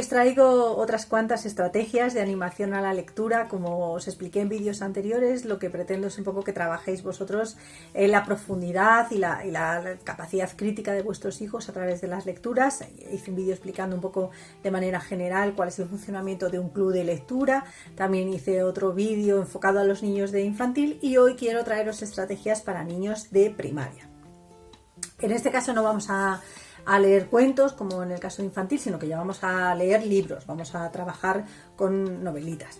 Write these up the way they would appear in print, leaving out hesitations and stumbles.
os traigo otras cuantas estrategias de animación a la lectura. Como os expliqué en vídeos anteriores, lo que pretendo es un poco que trabajéis vosotros en la profundidad y la capacidad crítica de vuestros hijos a través de las lecturas. Hice un vídeo explicando un poco de manera general cuál es el funcionamiento de un club de lectura. También hice otro vídeo enfocado a los niños de infantil y hoy quiero traeros estrategias para niños de primaria. En este caso no vamos a leer cuentos como en el caso infantil, sino que ya vamos a leer libros, vamos a trabajar con novelitas.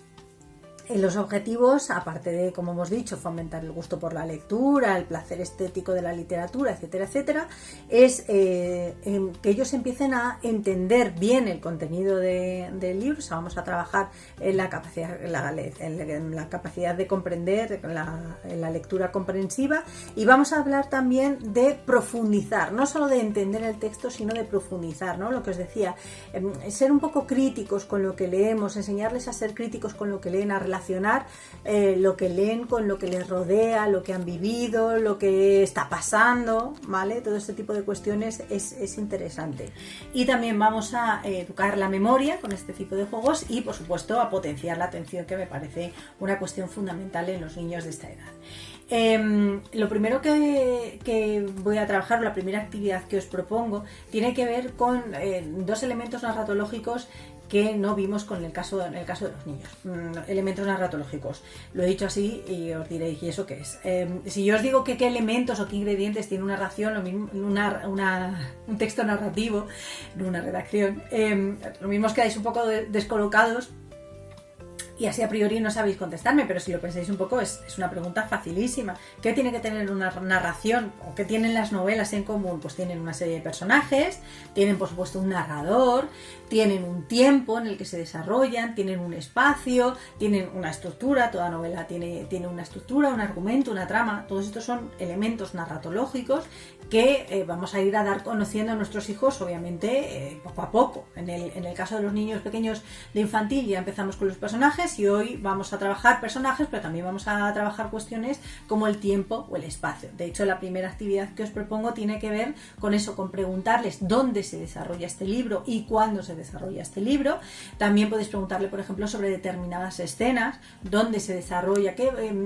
En los objetivos, aparte de, como hemos dicho, fomentar el gusto por la lectura, el placer estético de la literatura, etcétera, etcétera, es que ellos empiecen a entender bien el contenido del libro. O sea, vamos a trabajar en la capacidad, en la capacidad de comprender, en la lectura comprensiva, y vamos a hablar también de profundizar, no solo de entender el texto, sino de profundizar, ¿no? Lo que os decía, ser un poco críticos con lo que leemos, enseñarles a ser críticos con lo que leen, a relacionar lo que leen con lo que les rodea, lo que han vivido, lo que está pasando, ¿vale? Todo este tipo de cuestiones es interesante. Y también vamos a educar la memoria con este tipo de juegos y, por supuesto, a potenciar la atención, que me parece una cuestión fundamental en los niños de esta edad. Lo primero que voy a trabajar, la primera actividad que os propongo, tiene que ver con dos elementos narratológicos que no vimos en el caso de los niños. Elementos narratológicos. Lo he dicho así y os diréis, ¿y eso qué es? Si yo os digo qué elementos o qué ingredientes tiene una narración, lo mismo, un texto narrativo, no una redacción, lo mismo os quedáis un poco descolocados y así a priori no sabéis contestarme, pero si lo pensáis un poco es una pregunta facilísima. ¿Qué tiene que tener una narración o qué tienen las novelas en común? Pues tienen una serie de personajes, tienen por supuesto un narrador, tienen un tiempo en el que se desarrollan, tienen un espacio, tienen una estructura. Toda novela tiene una estructura, un argumento, una trama. Todos estos son elementos narratológicos que vamos a ir a dar conociendo a nuestros hijos, obviamente, poco a poco. En el caso de los niños pequeños de infantil ya empezamos con los personajes y hoy vamos a trabajar personajes, pero también vamos a trabajar cuestiones como el tiempo o el espacio. De hecho, la primera actividad que os propongo tiene que ver con eso, con preguntarles dónde se desarrolla este libro y cuándo se desarrolla este libro. También podéis preguntarle, por ejemplo, sobre determinadas escenas, dónde se desarrolla,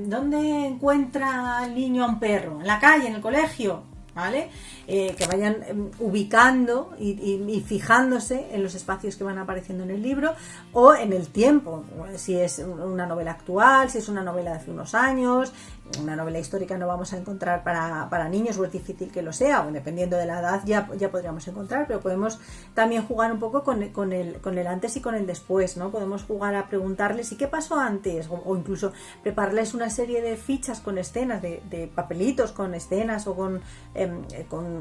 dónde encuentra el niño a un perro, en la calle, en el colegio, ¿vale? Que vayan ubicando y fijándose en los espacios que van apareciendo en el libro o en el tiempo, si es una novela actual, si es una novela de hace unos años. Una novela histórica no vamos a encontrar para niños, o es difícil que lo sea, o dependiendo de la edad ya podríamos encontrar, pero podemos también jugar un poco con el antes y con el después, ¿no? Podemos jugar a preguntarles ¿y qué pasó antes? O incluso prepararles una serie de fichas con escenas, de papelitos con escenas o con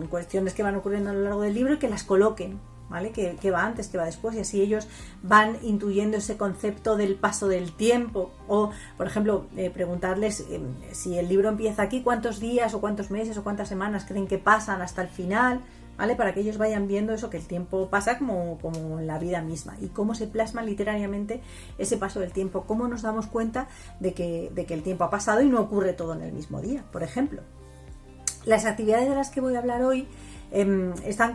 cuestiones que van ocurriendo a lo largo del libro y que las coloquen, ¿vale? ¿Qué va antes, qué va después? Y así ellos van intuyendo ese concepto del paso del tiempo. O, por ejemplo, preguntarles si el libro empieza aquí, cuántos días o cuántos meses o cuántas semanas creen que pasan hasta el final, ¿vale? Para que ellos vayan viendo eso, que el tiempo pasa como en la vida misma, y cómo se plasma literariamente ese paso del tiempo, cómo nos damos cuenta de que el tiempo ha pasado y no ocurre todo en el mismo día, por ejemplo. Las actividades de las que voy a hablar hoy están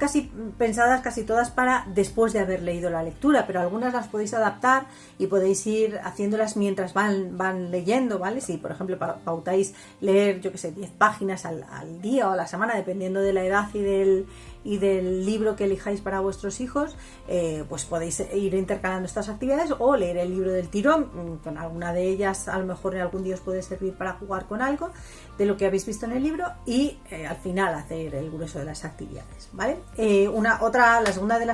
pensadas casi todas para después de haber leído la lectura, pero algunas las podéis adaptar y podéis ir haciéndolas mientras van leyendo, ¿vale? Si, por ejemplo, pautáis leer, 10 páginas al día o a la semana, dependiendo de la edad y del libro que elijáis para vuestros hijos, pues podéis ir intercalando estas actividades o leer el libro del tirón. Con alguna de ellas a lo mejor en algún día os puede servir para jugar con algo de lo que habéis visto en el libro y al final hacer el grueso de las actividades, ¿vale? La segunda de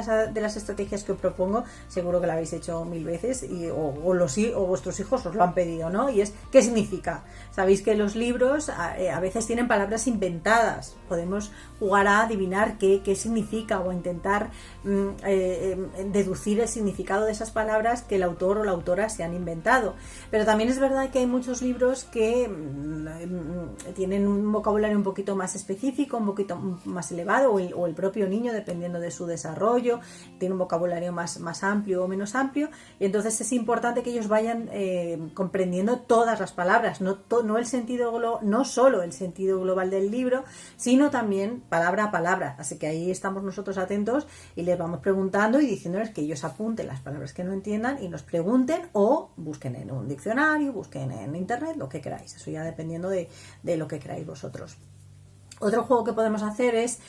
las estrategias que os propongo, seguro que la habéis hecho 1000 veces o vuestros hijos os lo han pedido, ¿no? Y es, ¿qué significa? Sabéis que los libros a veces tienen palabras inventadas. Podemos jugar a adivinar qué significa o intentar deducir el significado de esas palabras que el autor o la autora se han inventado. Pero también es verdad que hay muchos libros que tienen un vocabulario un poquito más específico, un poquito más elevado, o el propio niño, dependiendo de su desarrollo, tiene un vocabulario más amplio o menos amplio, y entonces es importante que ellos vayan comprendiendo todas las palabras, no solo el sentido global del libro, sino también palabra a palabra. Así que ahí estamos nosotros atentos y les vamos preguntando y diciéndoles que ellos apunten las palabras que no entiendan y nos pregunten o busquen en un diccionario, busquen en internet, lo que queráis. Eso ya dependiendo de lo que queráis vosotros. Otro juego que podemos hacer es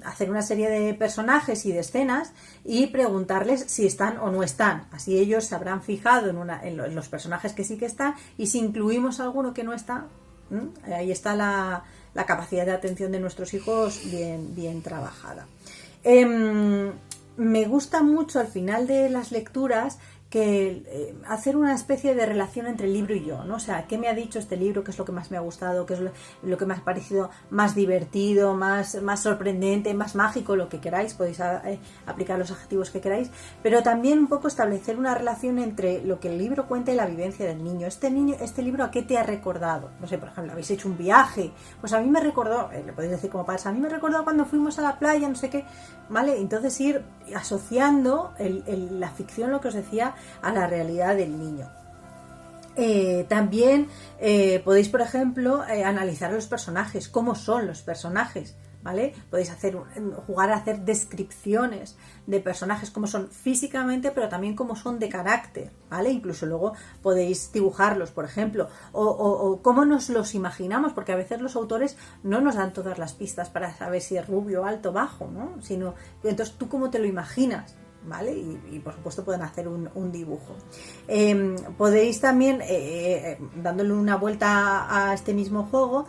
hacer una serie de personajes y de escenas y preguntarles si están o no están. Así ellos se habrán fijado en los personajes que sí que están, y si incluimos alguno que no está, ahí está la capacidad de atención de nuestros hijos bien trabajada. Me gusta mucho al final de las lecturas que hacer una especie de relación entre el libro y yo, ¿no? O sea, ¿qué me ha dicho este libro? ¿Qué es lo que más me ha gustado? ¿Qué es lo que me ha parecido más divertido, más sorprendente, más mágico? Lo que queráis, podéis aplicar los adjetivos que queráis, pero también un poco establecer una relación entre lo que el libro cuenta y la vivencia del niño. Este libro, ¿a qué te ha recordado? No sé, por ejemplo, habéis hecho un viaje, pues a mí me recordó, le podéis decir como padres, a mí me recordó cuando fuimos a la playa, no sé qué, ¿vale? Entonces ir asociando la ficción, lo que os decía, a la realidad del niño. También podéis, por ejemplo, analizar los personajes, cómo son los personajes, ¿vale? Podéis jugar a hacer descripciones de personajes, cómo son físicamente, pero también cómo son de carácter, ¿vale? Incluso luego podéis dibujarlos, por ejemplo, o cómo nos los imaginamos, porque a veces los autores no nos dan todas las pistas para saber si es rubio, alto, bajo, ¿no? Sino, entonces, ¿tú cómo te lo imaginas? ¿Vale? Y por supuesto pueden hacer un dibujo. Podéis también, dándole una vuelta a este mismo juego,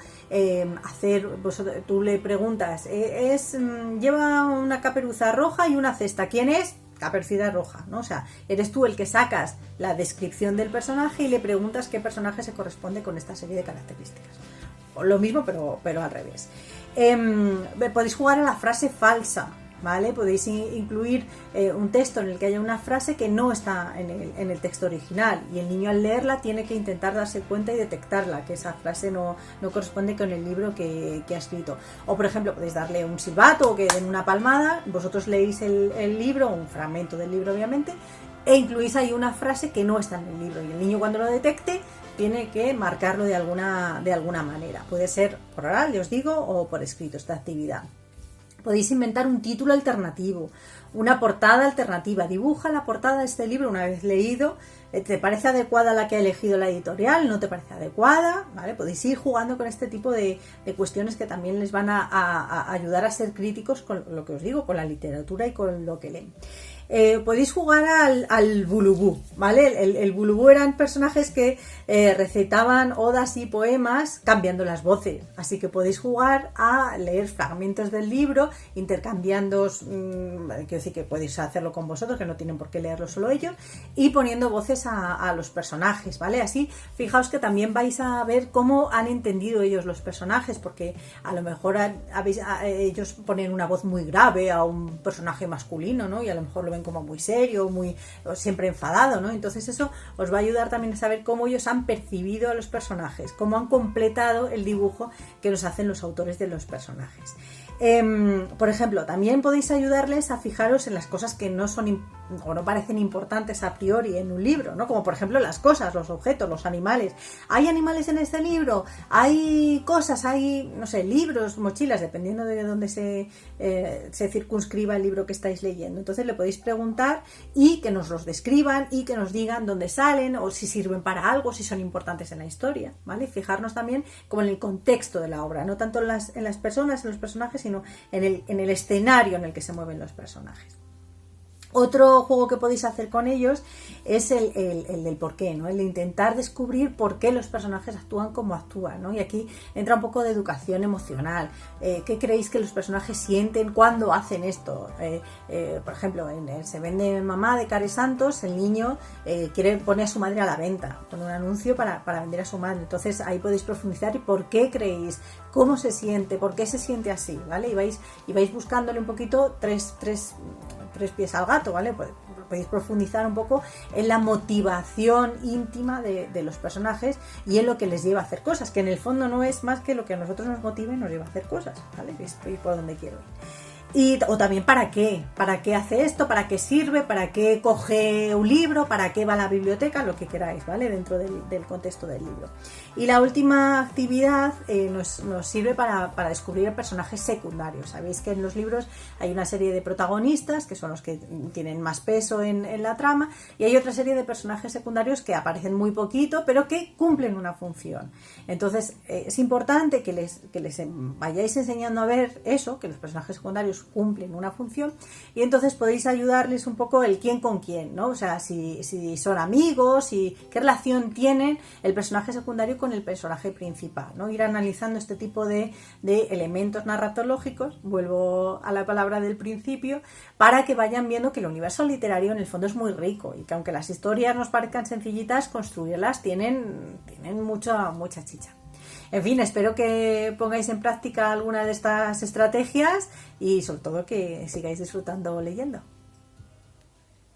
tú le preguntas, lleva una caperuza roja y una cesta, ¿quién es? Caperucita roja, ¿no? O sea, eres tú el que sacas la descripción del personaje y le preguntas qué personaje se corresponde con esta serie de características. Lo mismo, pero al revés. Podéis jugar a la frase falsa, ¿vale? Podéis incluir un texto en el que haya una frase que no está en el texto original, y el niño al leerla tiene que intentar darse cuenta y detectarla, que esa frase no corresponde con el libro que ha escrito. O por ejemplo, podéis darle un silbato o que den una palmada, vosotros leéis el libro, un fragmento del libro obviamente, e incluís ahí una frase que no está en el libro, y el niño cuando lo detecte tiene que marcarlo de alguna manera. Puede ser por oral, ya os digo, o por escrito esta actividad. Podéis inventar un título alternativo, una portada alternativa. Dibuja la portada de este libro una vez leído. ¿Te parece adecuada la que ha elegido la editorial? ¿No te parece adecuada? ¿Vale? Podéis ir jugando con este tipo de cuestiones que también les van a ayudar a ser críticos con lo que os digo, con la literatura y con lo que leen. Podéis jugar al bulubú, ¿vale? El bulubú eran personajes que recitaban odas y poemas cambiando las voces, así que podéis jugar a leer fragmentos del libro intercambiando, quiero decir que podéis hacerlo con vosotros, que no tienen por qué leerlo solo ellos, y poniendo voces a los personajes, ¿vale? Así fijaos que también vais a ver cómo han entendido ellos los personajes, porque a lo mejor ellos ponen una voz muy grave a un personaje masculino, ¿no? Y a lo mejor lo ven como muy serio, siempre enfadado, ¿no? Entonces eso os va a ayudar también a saber cómo ellos han percibido a los personajes, cómo han completado el dibujo que nos hacen los autores de los personajes. Por ejemplo, también podéis ayudarles a fijaros en las cosas que no son o no parecen importantes a priori en un libro, ¿no? Como por ejemplo las cosas, los objetos, los animales. ¿Hay animales en este libro? ¿Hay cosas? ¿Hay, no sé, libros, mochilas? Dependiendo de dónde se circunscriba el libro que estáis leyendo. Entonces le podéis preguntar y que nos los describan y que nos digan dónde salen o si sirven para algo, si son importantes en la historia, ¿vale? Fijarnos también como en el contexto de la obra, no tanto en las personas, en los personajes, sino en el escenario en el que se mueven los personajes. Otro juego que podéis hacer con ellos es el del por qué, ¿no? El de intentar descubrir por qué los personajes actúan como actúan, ¿no? Y aquí entra un poco de educación emocional. ¿Qué creéis que los personajes sienten cuando hacen esto? Por ejemplo, Se vende mamá de Care Santos, el niño quiere poner a su madre a la venta, pone un anuncio para vender a su madre. Entonces ahí podéis profundizar y por qué creéis, cómo se siente, por qué se siente así, ¿vale? Y vais buscándole un poquito tres pies al gato, ¿vale? Podéis profundizar un poco en la motivación íntima de los personajes y en lo que les lleva a hacer cosas, que en el fondo no es más que lo que a nosotros nos motiva y nos lleva a hacer cosas, ¿vale? Estoy por donde quiero ir. O también para qué hace esto, para qué sirve, para qué coge un libro, para qué va a la biblioteca, lo que queráis, ¿vale? Dentro del contexto del libro. Y la última actividad nos sirve para descubrir personajes secundarios. Sabéis que en los libros hay una serie de protagonistas, que son los que tienen más peso en la trama, y hay otra serie de personajes secundarios que aparecen muy poquito, pero que cumplen una función. Entonces, es importante que les vayáis enseñando a ver eso, que los personajes secundarios cumplen una función, y entonces podéis ayudarles un poco el quién con quién, ¿no? O sea, si son amigos, qué relación tienen el personaje secundario con el personaje principal, ¿no? Ir analizando este tipo de elementos narratológicos, vuelvo a la palabra del principio, para que vayan viendo que el universo literario en el fondo es muy rico y que aunque las historias nos parezcan sencillitas, construirlas tienen mucha chicha. En fin, espero que pongáis en práctica alguna de estas estrategias y sobre todo que sigáis disfrutando leyendo.